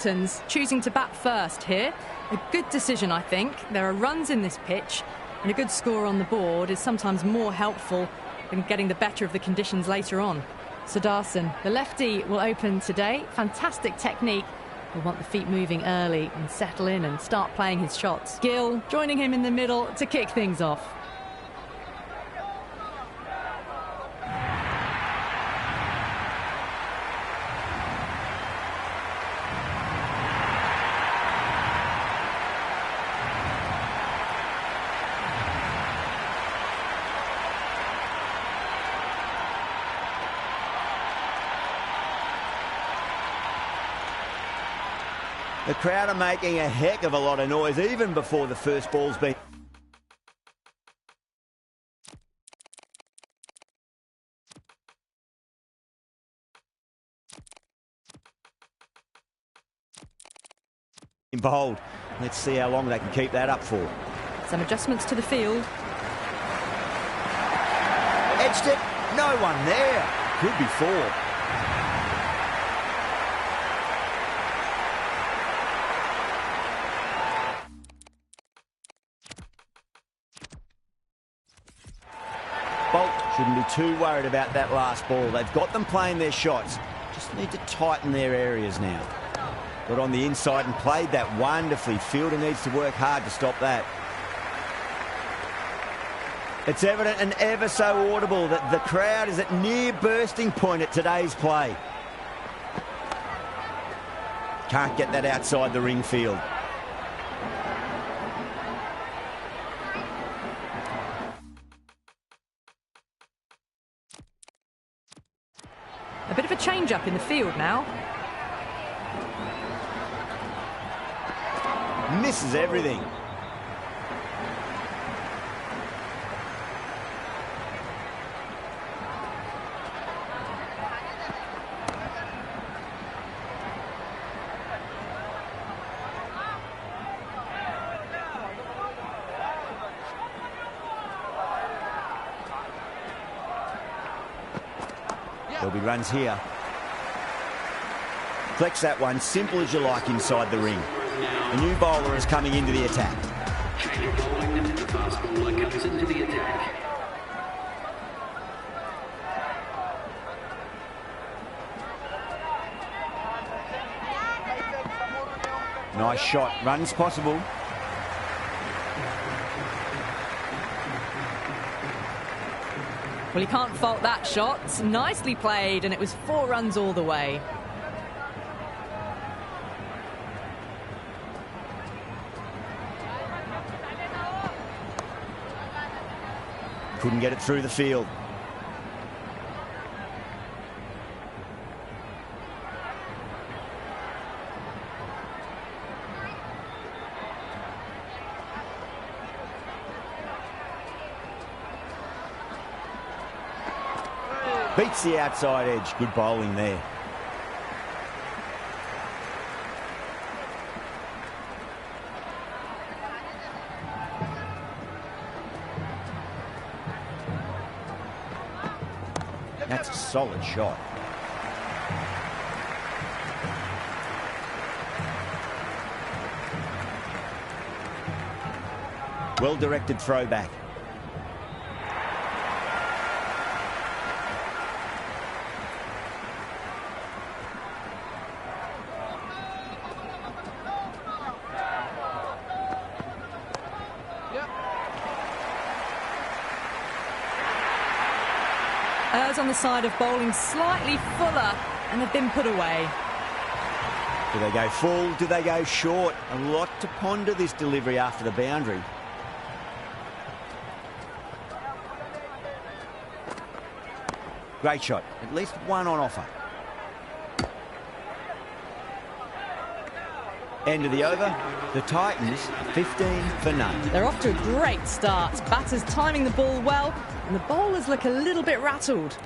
Titans choosing to bat first here. A good decision, I think. There are runs in this pitch, and a good score on the board is sometimes more helpful than getting the better of the conditions later on. Sudarshan, the lefty, will open today. Fantastic technique. He'll want the feet moving early and settle in and start playing his shots. Gill joining him in the middle to kick things off. The crowd are making a heck of a lot of noise even before the first ball's been... bowled. Let's see how long they can keep that up for. Some adjustments to the field. Edged it. No one there. Could be four. Bolt shouldn't be too worried about that last ball. They've got them playing their shots. Just need to tighten their areas now. Got on the inside and played that wonderfully. Fielder needs to work hard to stop that. It's evident and ever so audible that the crowd is at near bursting point at today's play. Can't get that outside the ring field. A bit of a change-up in the field now. Misses everything. There'll be runs here. Flex that one, simple as you like inside the ring. The new bowler is coming into the attack. The fast bowler comes into the attack. Nice shot. Runs possible. Well, you can't fault that shot. Nicely played, and it was 4 runs all the way. Couldn't get it through the field. Beats the outside edge. Good bowling there. That's a solid shot. Well-directed throwback. Errs on the side of bowling slightly fuller, and have been put away. Do they go full? Do they go short? A lot to ponder this delivery after the boundary. Great shot. At least one on offer. End of the over. The Titans 15 for none. They're off to a great start. Batters timing the ball well, and the bowlers look a little bit rattled.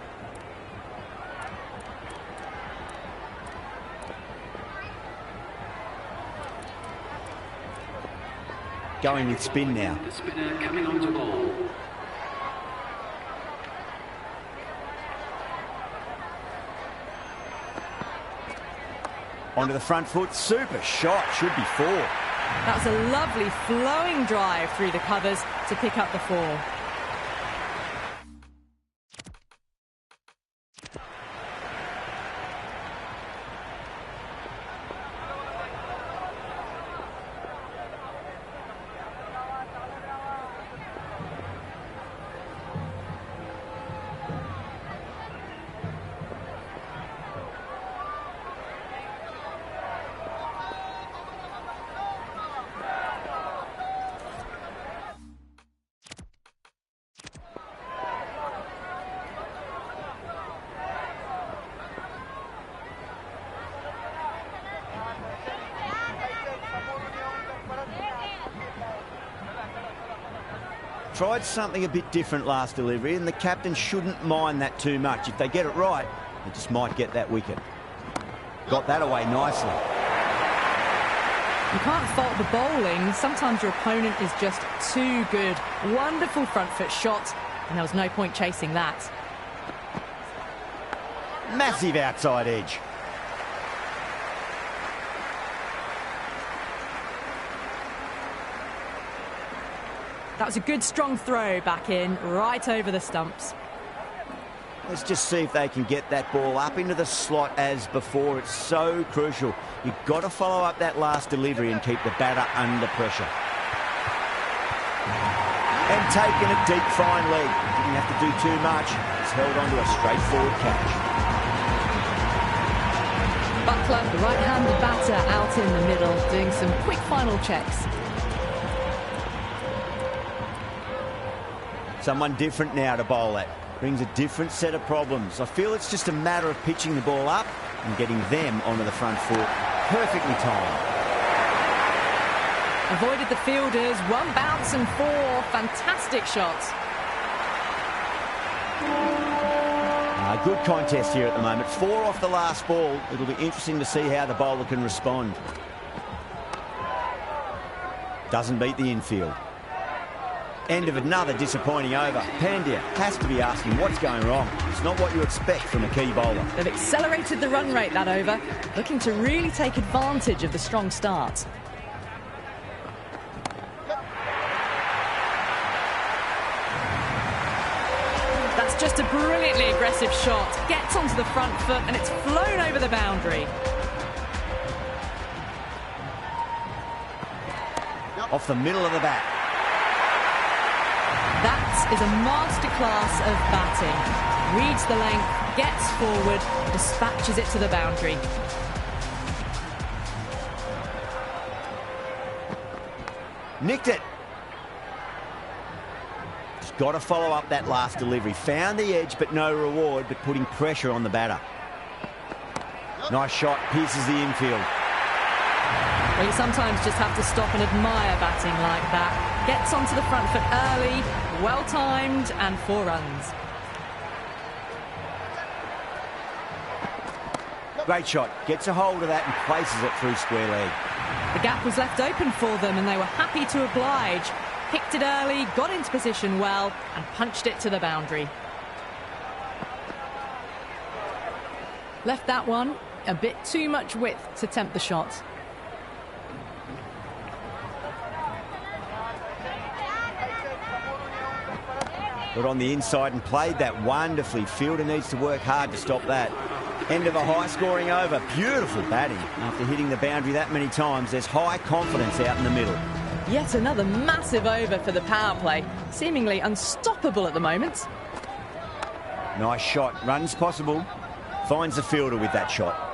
Going with spin now. The spinner coming on to bowl. Onto the front foot, super shot, should be 4. That was a lovely flowing drive through the covers to pick up the 4. Tried something a bit different last delivery, and the captain shouldn't mind that too much. If they get it right, they just might get that wicket. Got that away nicely. You can't fault the bowling. Sometimes your opponent is just too good. Wonderful front foot shot, and there was no point chasing that. Massive outside edge. That was a good strong throw back in, right over the stumps. Let's just see if they can get that ball up into the slot as before. It's so crucial. You've got to follow up that last delivery and keep the batter under pressure. And taking a deep fine leg. Didn't have to do too much. It's held onto a straightforward catch. Buckler, the right-handed batter, out in the middle, doing some quick final checks. Someone different now to bowl at. Brings a different set of problems. I feel it's just a matter of pitching the ball up and getting them onto the front foot. Perfectly timed. Avoided the fielders, 1 bounce and 4. Fantastic shots. Good contest here at the moment. 4 off the last ball. It'll be interesting to see how the bowler can respond. Doesn't beat the infield. End of another disappointing over. Pandya has to be asking what's going wrong. It's not what you expect from a key bowler. They've accelerated the run rate that over, looking to really take advantage of the strong start. That's just a brilliantly aggressive shot. Gets onto the front foot and it's flown over the boundary. Off the middle of the bat. That is a masterclass of batting. Reads the length, gets forward, dispatches it to the boundary. Nicked it. Just got to follow up that last delivery. Found the edge, but no reward, but putting pressure on the batter. Nice shot, pierces the infield. Well, you sometimes just have to stop and admire batting like that. Gets onto the front foot early, well-timed, and 4 runs. Great shot. Gets a hold of that and places it through square leg. The gap was left open for them, and they were happy to oblige. Picked it early, got into position well, and punched it to the boundary. Left that one a bit too much width to tempt the shot. Got on the inside and played that wonderfully. Fielder needs to work hard to stop that. End of a high-scoring over. Beautiful batting. After hitting the boundary that many times, there's high confidence out in the middle. Yet another massive over for the power play. Seemingly unstoppable at the moment. Nice shot. Runs possible. Finds the fielder with that shot.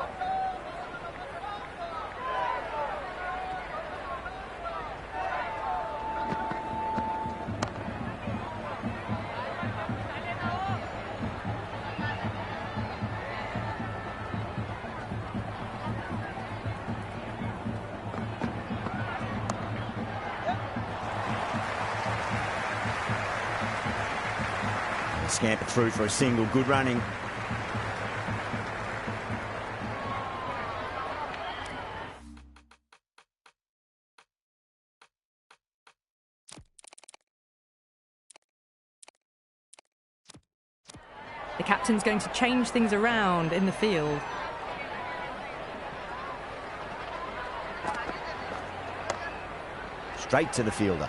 Scamper through for a single. Good running. The captain's going to change things around in the field. straight to the fielder.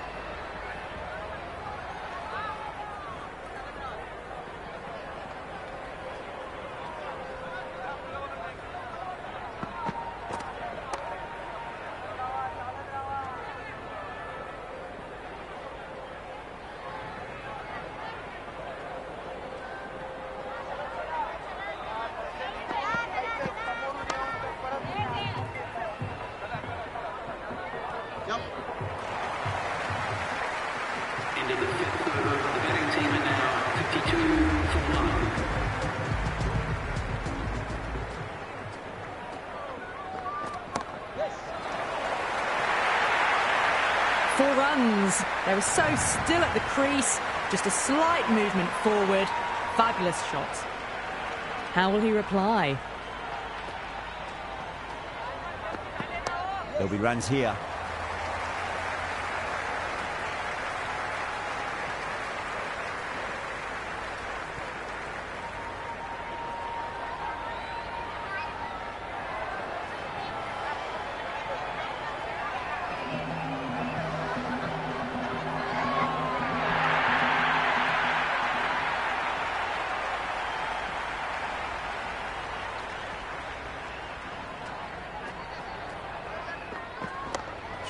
Into the fifth over. The batting team are now 52 for 1. Four runs. They were so still at the crease. Just a slight movement forward. Fabulous shot. How will he reply? There'll be runs here.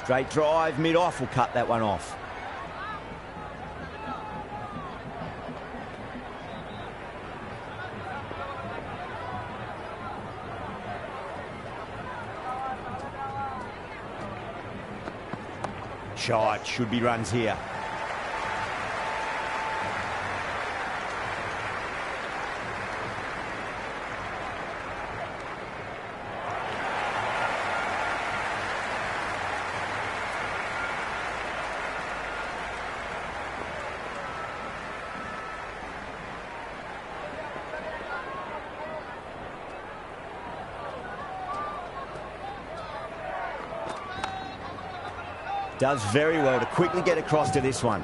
Straight drive, mid-off will cut that one off. Shot, should be runs here. Does very well to quickly get across to this one.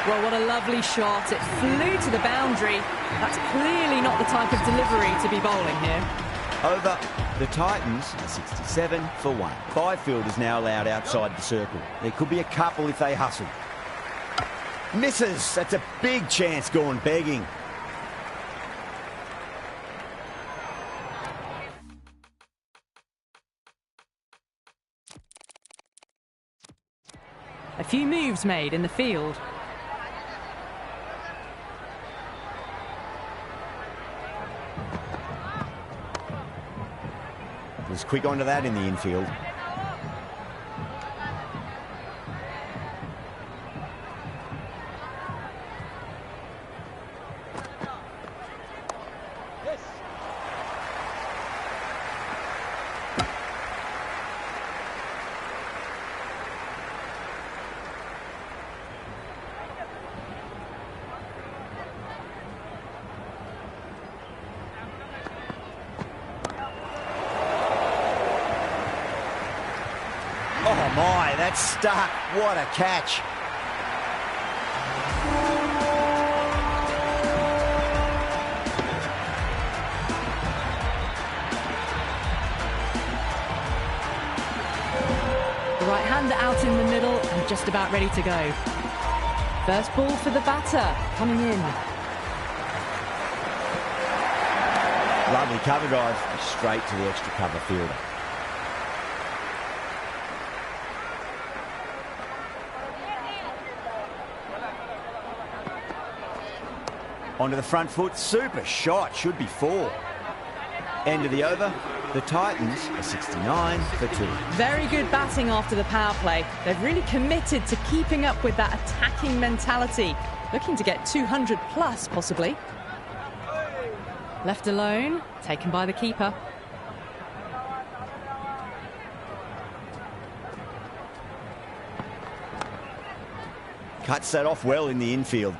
Well, what a lovely shot. It flew to the boundary. That's clearly not the type of delivery to be bowling here. Over. The Titans are 67 for 1. Byfield is now allowed outside the circle. There could be a couple if they hustle. Misses. That's a big chance gone begging. A few moves made in the field. Was quick onto that in the infield. Oh my, that's stuck. What a catch. The right-hander out in the middle and just about ready to go. First ball for the batter, coming in. Lovely cover drive, straight to the extra cover fielder. Onto the front foot, super shot, should be 4. End of the over, the Titans are 69 for 2. Very good batting after the power play. They've really committed to keeping up with that attacking mentality. Looking to get 200 plus, possibly. Left alone, taken by the keeper. Cuts that off well in the infield.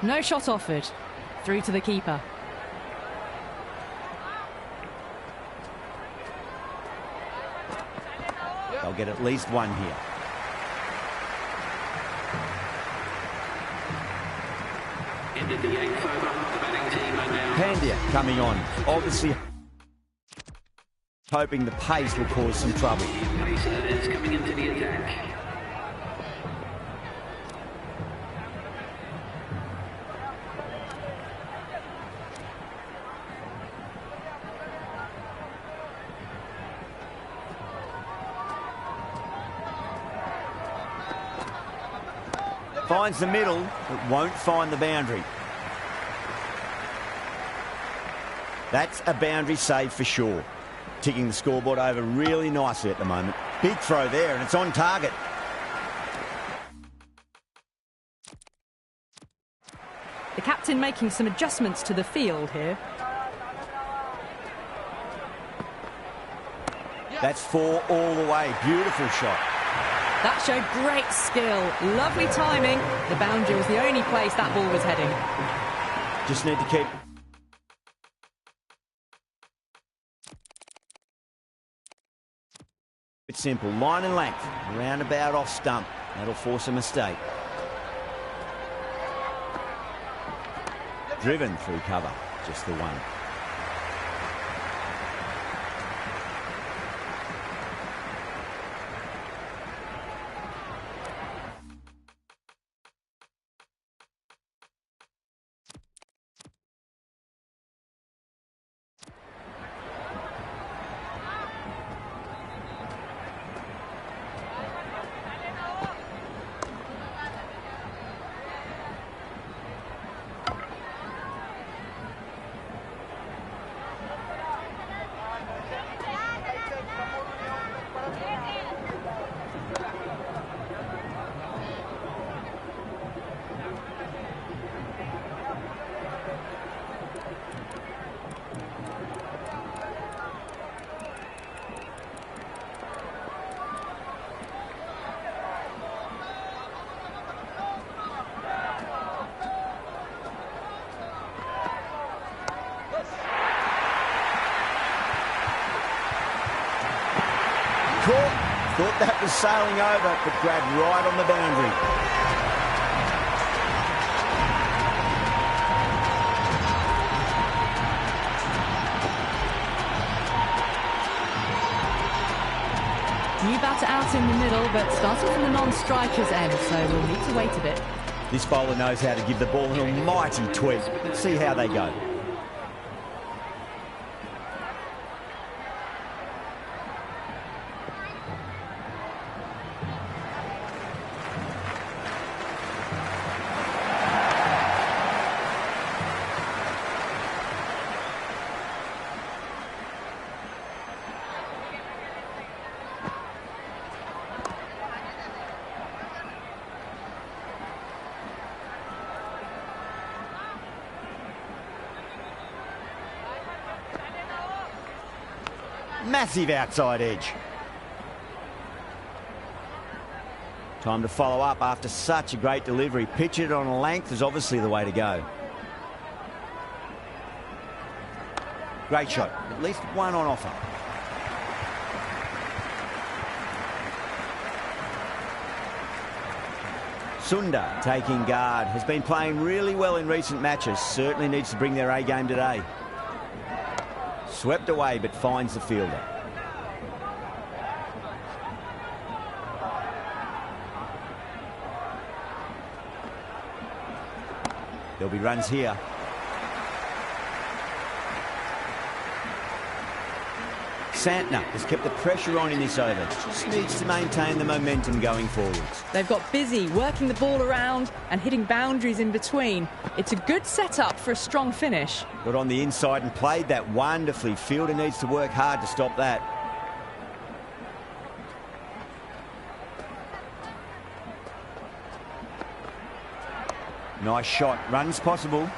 No shot offered. Through to the keeper. They'll get at least one here. Ended the 8th over. The batting team are now... Pandya coming on. Obviously hoping the pace will cause some trouble. Pacer is coming into the attack. Finds the middle, but won't find the boundary. That's a boundary save for sure. Ticking the scoreboard over really nicely at the moment. Big throw there, and it's on target. The captain making some adjustments to the field here. That's 4 all the way. Beautiful shot. That showed great skill. Lovely timing. The boundary was the only place that ball was heading. Just need to keep... It's simple. Line and length. Roundabout off stump. That'll force a mistake. Driven through cover. Just the one. Thought that was sailing over, but grabbed right on the boundary. New batter out in the middle, but starting from the non-striker's end, so we'll need to wait a bit. This bowler knows how to give the ball an almighty tweak. Let's see how they go. Massive outside edge. Time to follow up after such a great delivery. Pitch it on a length is obviously the way to go. Great shot. At least one on offer. Sundar taking guard. Has been playing really well in recent matches. Certainly needs to bring their A game today. Swept away, but finds the fielder. There'll be runs here. Santner has kept the pressure on in this over. Just needs to maintain the momentum going forwards. They've got busy working the ball around and hitting boundaries in between. It's a good setup for a strong finish. Got on the inside and played that wonderfully. Fielder needs to work hard to stop that. Nice shot. Runs possible.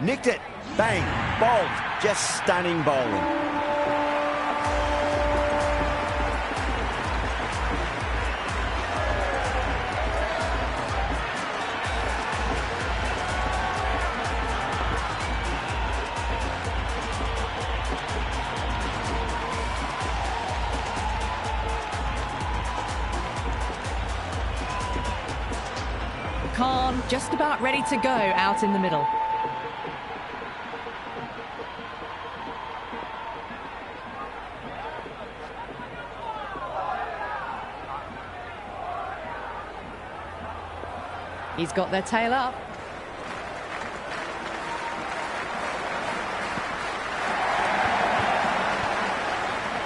Nicked it. Bang. Bowled. Just stunning bowling. Khan just about ready to go out in the middle. He's got their tail up.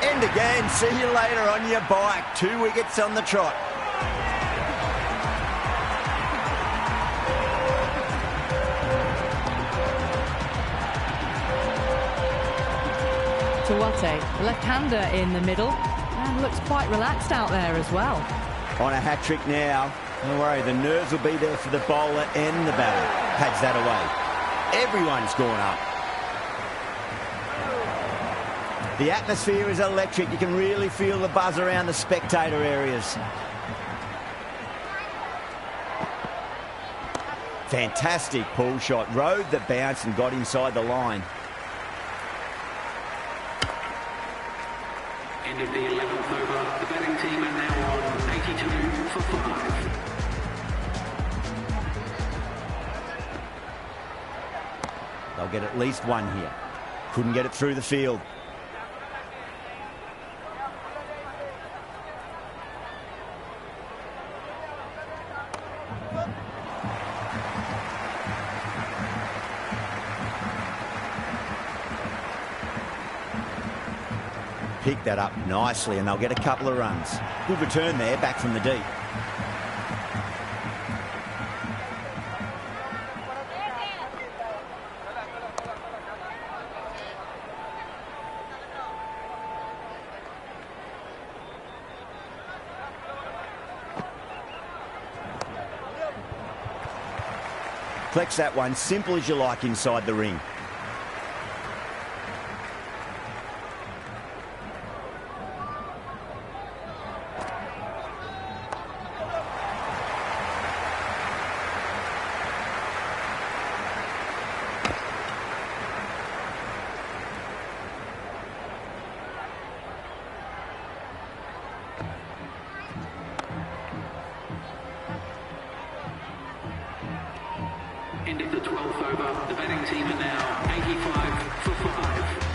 End again. See you later on your bike. 2 wickets on the trot. Tawate, left-hander in the middle, and looks quite relaxed out there as well. On a hat-trick now. Don't worry, the nerves will be there for the bowler and the batter. Pads that away. Everyone's gone up. The atmosphere is electric. You can really feel the buzz around the spectator areas. Fantastic pull shot. Rode the bounce and got inside the line. End of the 11th over. The batting team are now on 82 for 5. They'll get at least one here. Couldn't get it through the field. Pick that up nicely and they'll get a couple of runs. Good return there, back from the deep. Flex that one, simple as you like inside the ring. End of the 12th over. The batting team are now 85 for 5.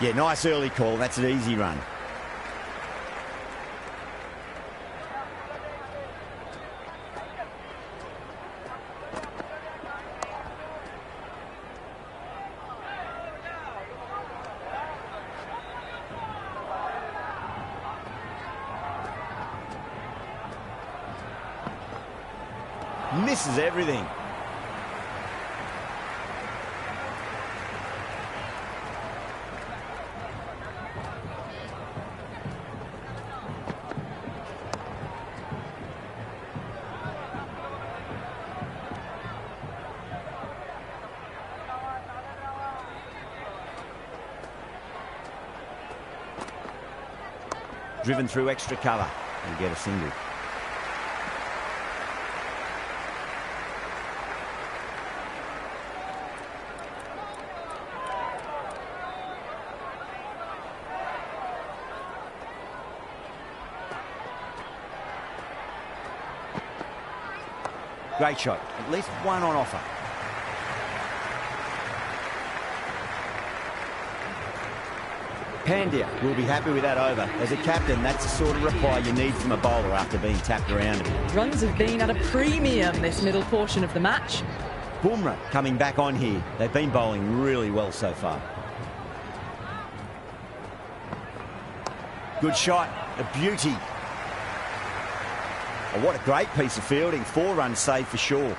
Yeah, nice early call. That's an easy run. Misses everything. Driven through extra cover and get a single. Great shot. At least one on offer. Pandya will be happy with that over. As a captain, that's the sort of reply you need from a bowler after being tapped around a bit. Runs have been at a premium this middle portion of the match. Bumrah coming back on here. They've been bowling really well so far. Good shot. A beauty. Oh, what a great piece of fielding. 4 runs saved for sure.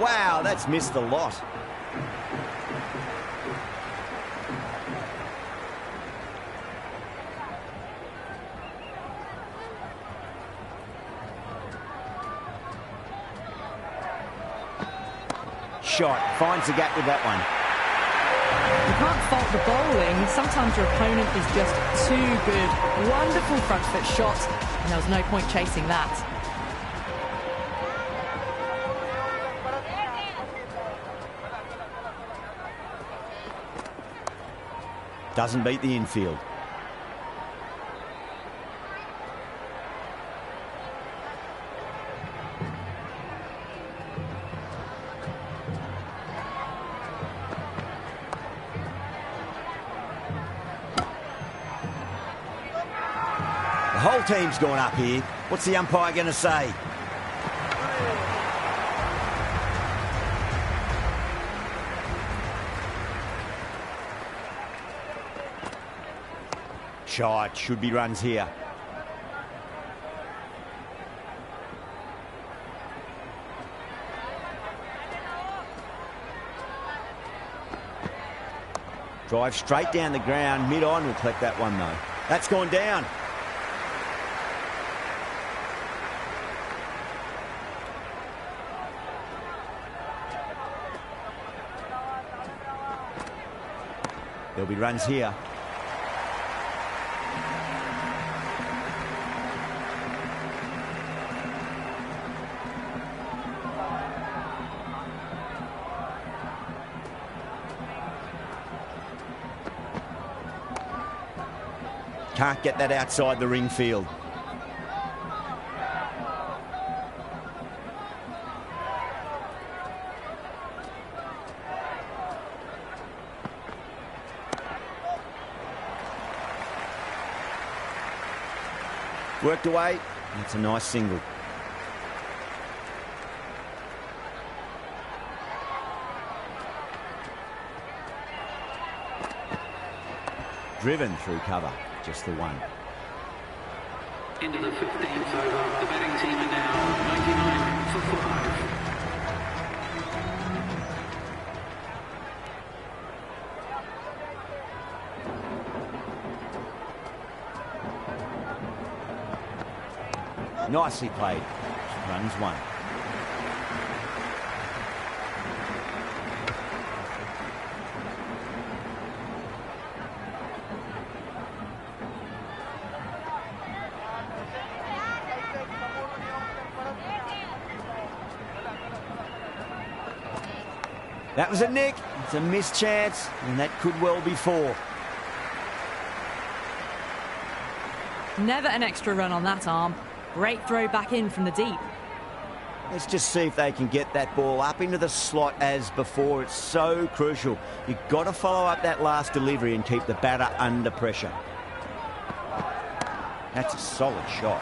Wow, that's missed a lot. Shot, finds the gap with that one. You can't fault the bowling. Sometimes your opponent is just too good. Wonderful front foot shot, and there was no point chasing that. Doesn't beat the infield. The whole team's gone up here. What's the umpire going to say? Shot, should be runs here. Drive straight down the ground, mid-on will collect that one though. That's gone down. There'll be runs here. Can't get that outside the ring field. Worked away. That's a nice single. Driven through cover. Just the one. Into the 15th over. The batting team are now 99 for 5. Nicely played. Runs one. That was a nick. It's a missed chance, and that could well be four. Never an extra run on that arm. Great throw back in from the deep. Let's just see if they can get that ball up into the slot as before. It's so crucial. You've got to follow up that last delivery and keep the batter under pressure. That's a solid shot.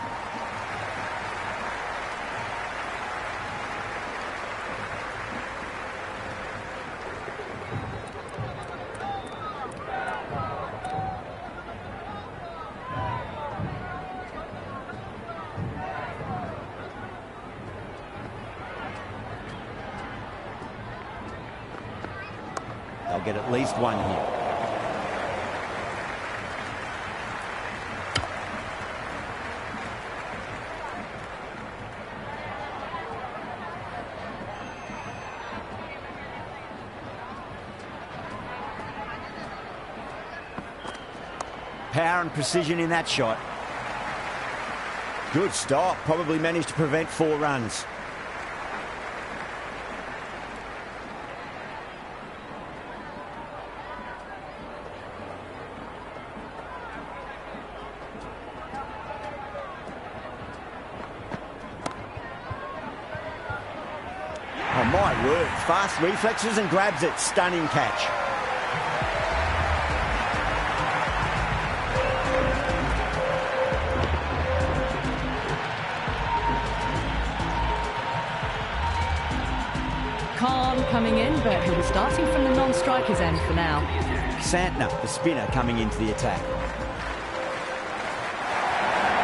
They'll get at least one here. Power and precision in that shot. Good stop. Probably managed to prevent 4 runs. Oh, my word. Fast reflexes and grabs it. Stunning catch. Khan coming in, but he'll be starting from the non-striker's end for now. Santner, the spinner, coming into the attack.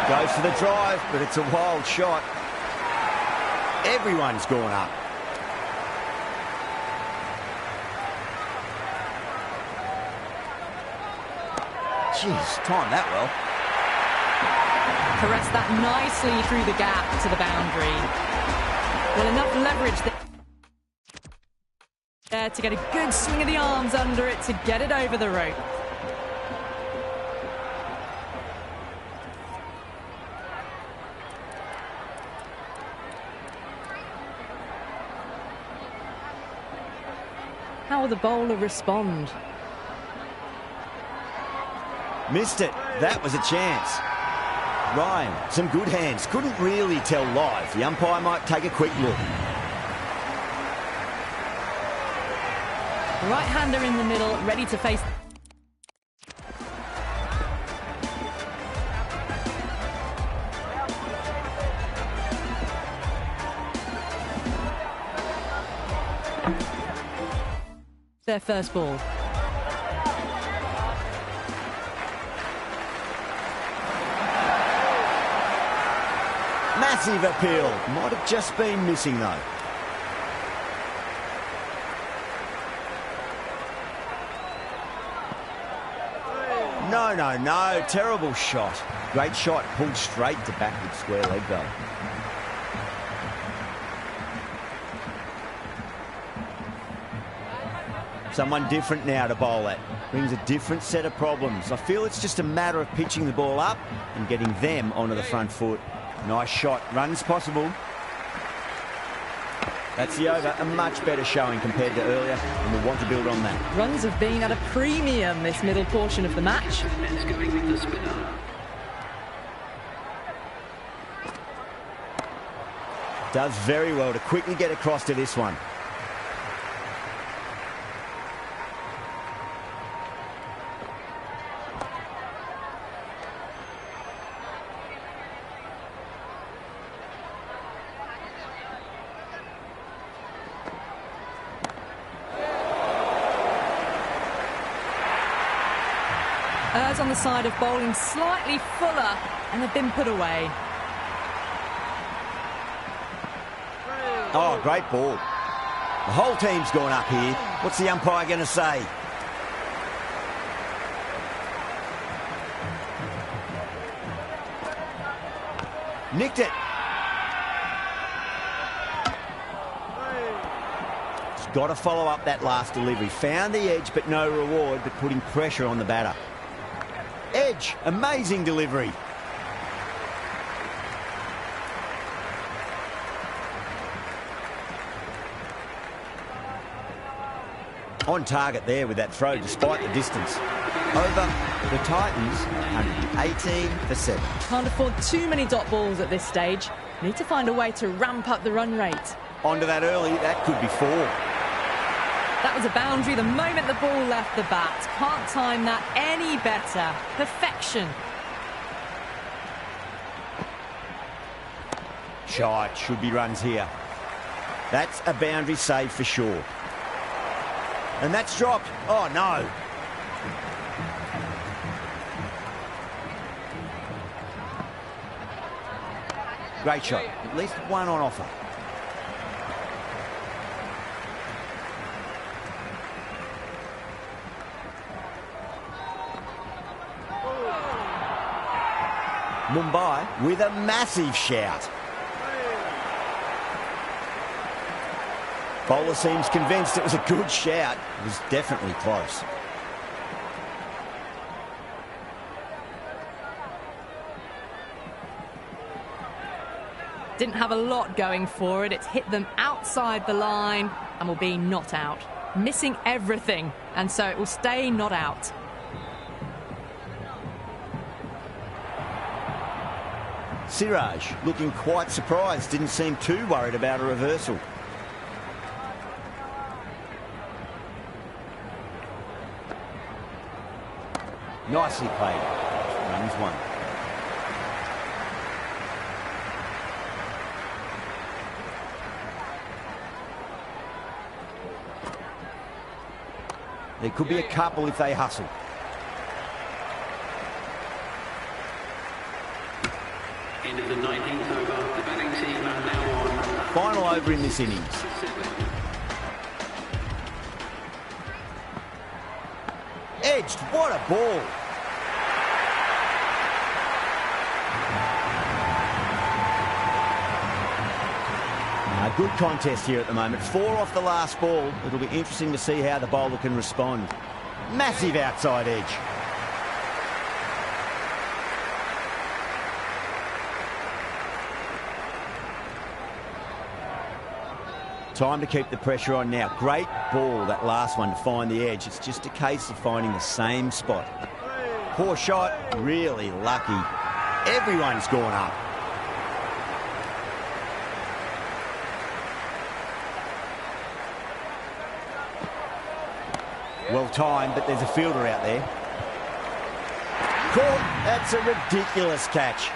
Goes for the drive, but it's a wild shot. Everyone's gone up. Jeez, timed that well. Caressed that nicely through the gap to the boundary. Well, enough leverage there to get a good swing of the arms under it to get it over the rope. How will the bowler respond? Missed it. That was a chance. Ryan, some good hands. Couldn't really tell live. The umpire might take a quick look. Right-hander in the middle, ready to face. Their first ball. Massive appeal. Might have just been missing though. No. Terrible shot. Great shot. Pulled straight to backward square leg though. Someone different now to bowl at. Brings a different set of problems. I feel it's just a matter of pitching the ball up and getting them onto the front foot. Nice shot. Runs possible. That's the over. A much better showing compared to earlier, and we'll want to build on that. Runs have been at a premium this middle portion of the match. Does very well to quickly get across to this one. Errs on the side of bowling slightly fuller, and they've been put away. Oh, great ball. The whole team's gone up here. What's the umpire going to say? Nicked it. He's got to follow up that last delivery. Found the edge, but no reward, but putting pressure on the batter. Edge, amazing delivery. On target there with that throw despite the distance. Over the Titans, 118 for 7. Can't afford too many dot balls at this stage. Need to find a way to ramp up the run rate. Onto that early, that could be 4. That was a boundary the moment the ball left the bat. Can't time that any better. Perfection. Shot, should be runs here. That's a boundary save for sure. And that's dropped. Oh, no. Great shot. At least one on offer. Mumbai with a massive shout. Bowler seems convinced it was a good shout. It was definitely close. Didn't have a lot going for it. It's hit them outside the line and will be not out. Missing everything, and so it will stay not out. Siraj looking quite surprised. Didn't seem too worried about a reversal. Nicely played. Runs 1. There could be a couple if they hustle. End of the 19th over. The batting team are now on. Final over in this innings. Edged. What a ball. good contest here at the moment. 4 off the last ball. It'll be interesting to see how the bowler can respond. Massive outside edge. Time to keep the pressure on now. Great ball, that last one, to find the edge. It's just a case of finding the same spot. Poor shot, really lucky. Everyone's gone up. Well timed, but there's a fielder out there. Caught. That's a ridiculous catch.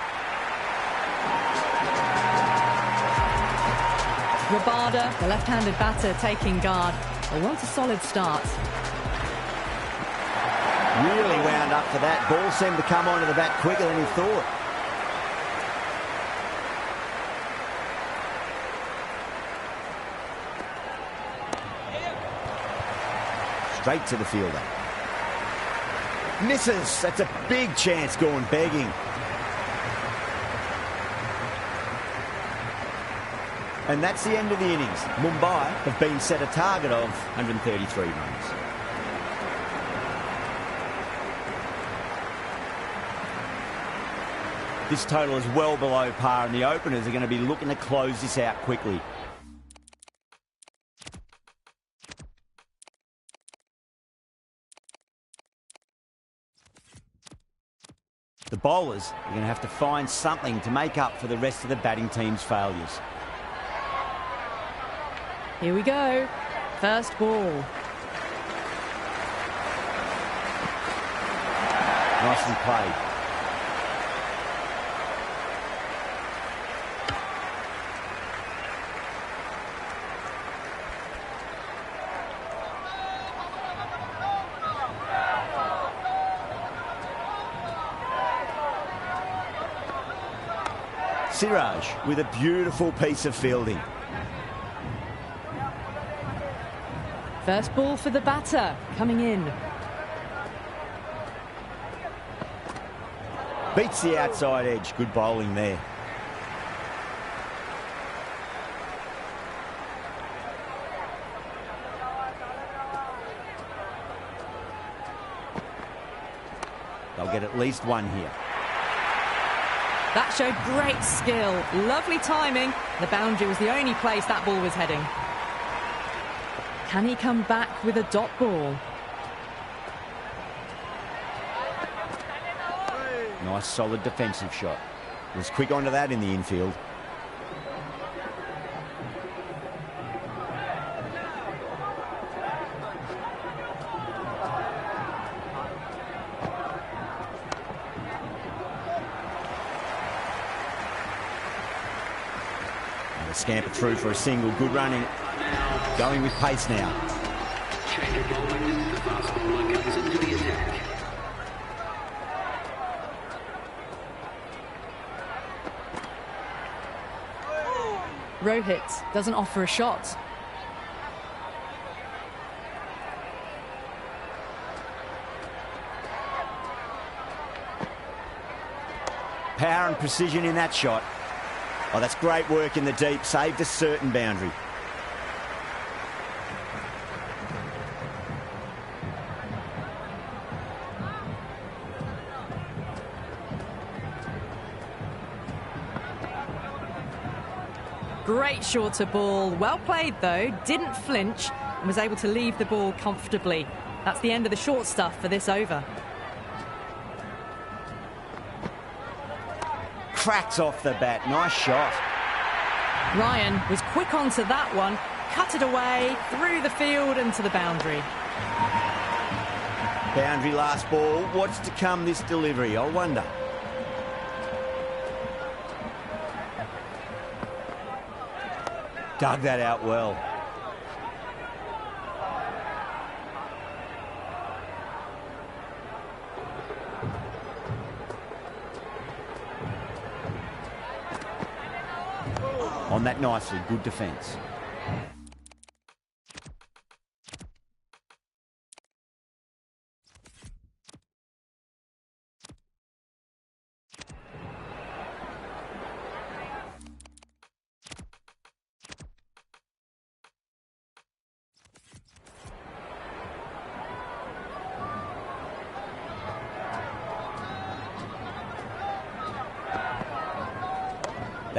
Rabada, the left-handed batter, taking guard. They want a solid start. Really wound up for that. Ball seemed to come onto the bat quicker than he thought. Straight to the fielder. Misses. That's a big chance going begging. And that's the end of the innings. Mumbai have been set a target of 133 runs. This total is well below par, and the openers are going to be looking to close this out quickly. The bowlers are going to have to find something to make up for the rest of the batting team's failures. Here we go. First ball. Nicely played. Siraj with a beautiful piece of fielding. First ball for the batter, coming in. Beats the outside edge. Good bowling there. They'll get at least one here. That showed great skill. Lovely timing. The boundary was the only place that ball was heading. Can he come back with a dot ball? Nice solid defensive shot. Was quick onto that in the infield. And a scamper through for a single. Good running. Going with pace now. Change of bowling. The fast bowler comes into the attack. Rohit doesn't offer a shot. Power and precision in that shot. Oh, that's great work in the deep. Saved a certain boundary. Great shorter ball. Well played, though. Didn't flinch and was able to leave the ball comfortably. That's the end of the short stuff for this over. Cracks off the bat. Nice shot. Ryan was quick onto that one. Cut it away, through the field and to the boundary. Boundary last ball. What's to come this delivery? I wonder. Dug that out well. On that nicely, good defence.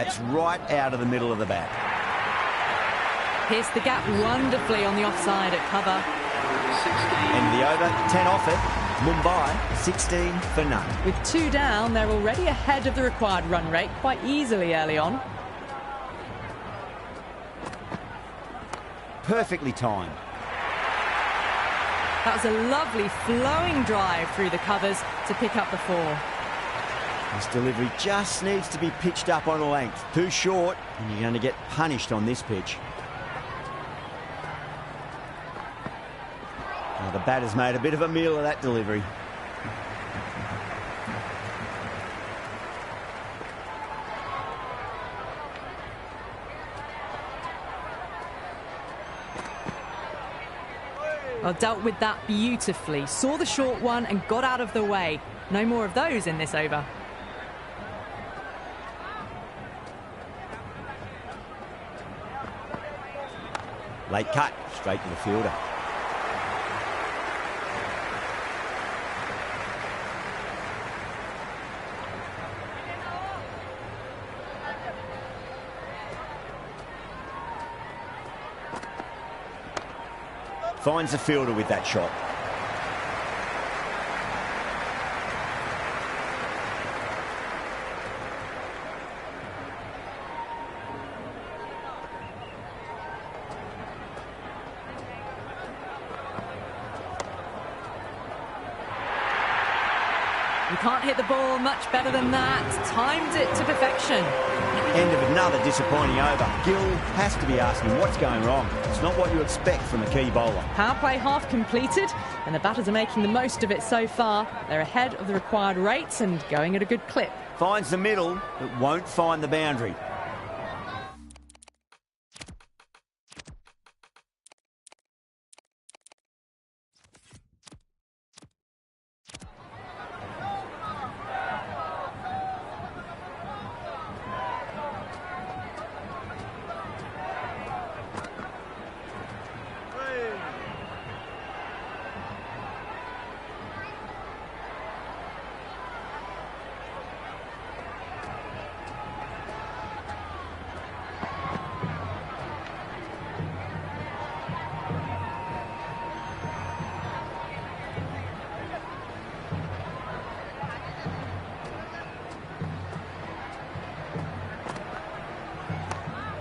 That's right out of the middle of the bat. Pierced the gap wonderfully on the offside at cover. End of the over, 10 off it. Mumbai, 16 for none. With 2 down, they're already ahead of the required run rate quite easily early on. Perfectly timed. That was a lovely flowing drive through the covers to pick up the 4. This delivery just needs to be pitched up on a length. Too short, and you're going to get punished on this pitch. Now, the batter's made a bit of a meal of that delivery. Well, dealt with that beautifully. Saw the short one and got out of the way. No more of those in this over. Late cut, straight to the fielder. Finds the fielder with that shot. You can't hit the ball much better than that. Timed it to perfection. End of another disappointing over. Gill has to be asking what's going wrong. It's not what you expect from a key bowler. Power play half completed, and the batters are making the most of it so far. They're ahead of the required rates and going at a good clip. Finds the middle, but won't find the boundary.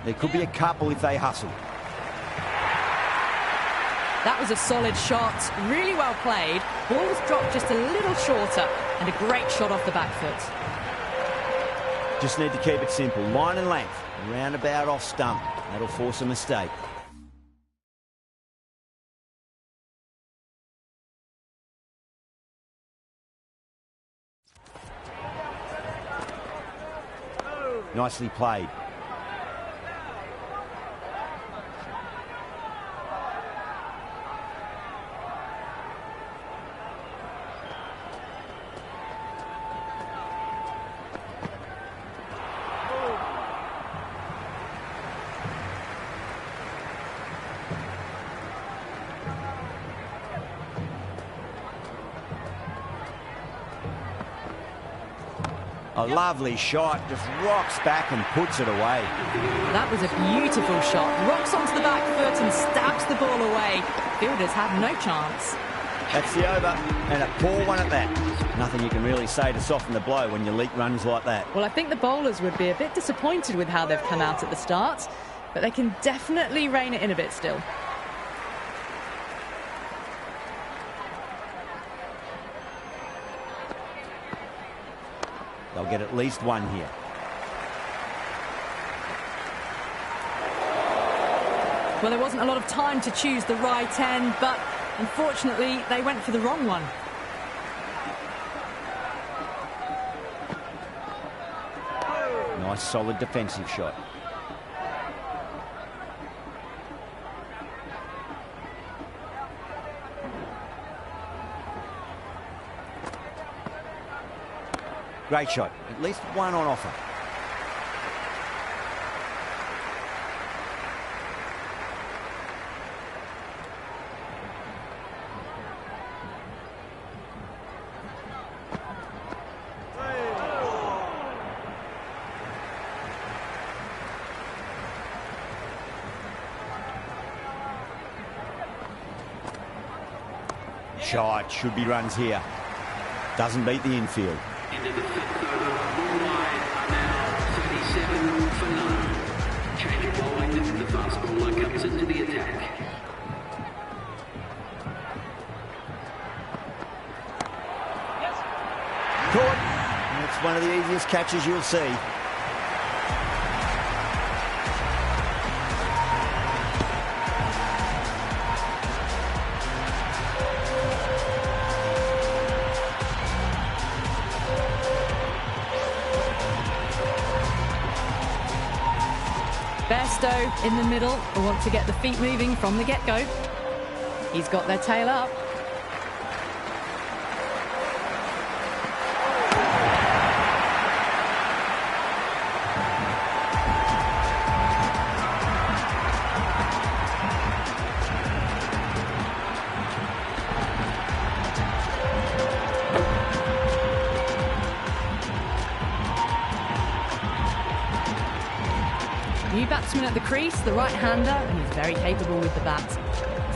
There could be a couple if they hustle. That was a solid shot, really well played. Ball was dropped just a little shorter, and a great shot off the back foot. Just need to keep it simple. Line and length, roundabout off stump. That'll force a mistake. Nicely played. A lovely shot, just rocks back and puts it away. That was a beautiful shot. Rocks onto the back foot and stabs the ball away. Fielders have no chance. That's the over, and a poor one at that. Nothing you can really say to soften the blow when you leak runs like that. Well, I think the bowlers would be a bit disappointed with how they've come out at the start, but they can definitely rein it in a bit still. They'll get at least one here. Well, there wasn't a lot of time to choose the right end, but unfortunately, they went for the wrong one. Nice, solid defensive shot. Great shot. At least one on offer. shot. Should be runs here. Doesn't beat the infield. Into the fifth over, Mumbai are now 37 for 9. Change of bowling, the fast bowler comes into the attack. Caught. It's one of the easiest catches you'll see. Bairstow in the middle will want to get the feet moving from the get-go. He's got their tail up. New batsman at the crease, the right-hander, and he's very capable with the bat.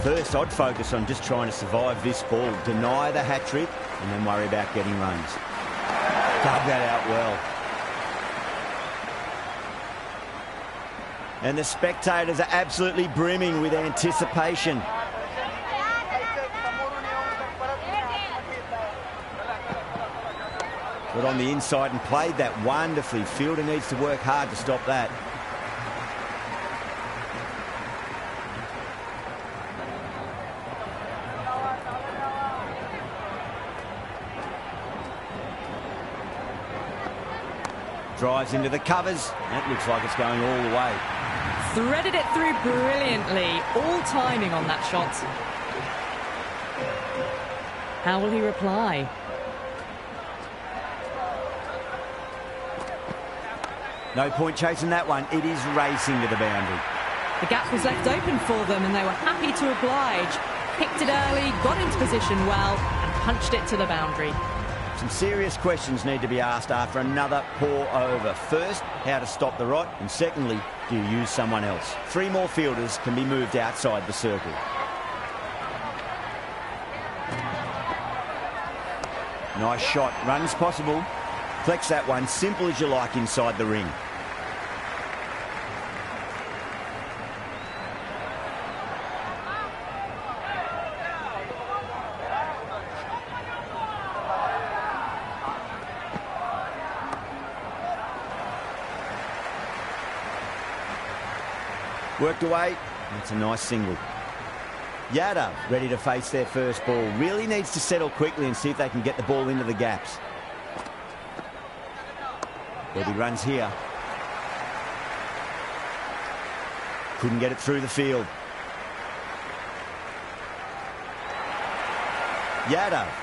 First, I'd focus on just trying to survive this ball, deny the hat-trick, and then worry about getting runs. Dug that out well. And the spectators are absolutely brimming with anticipation. Got on the inside and played that wonderfully. Fielder needs to work hard to stop that. Drives into the covers. That looks like it's going all the way. Threaded it through brilliantly. All timing on that shot. How will he reply? No point chasing that one. It is racing to the boundary. The gap was left open for them and they were happy to oblige. Picked it early, got into position well and punched it to the boundary. Some serious questions need to be asked after another poor over. First, how to stop the rot, and secondly, do you use someone else? 3 more fielders can be moved outside the circle. Nice shot. Runs possible. Flex that one, simple as you like, inside the ring. Worked away. That's a nice single. Yadav ready to face their first ball. Really needs to settle quickly and see if they can get the ball into the gaps. There'll be runs here. Couldn't get it through the field. Yadav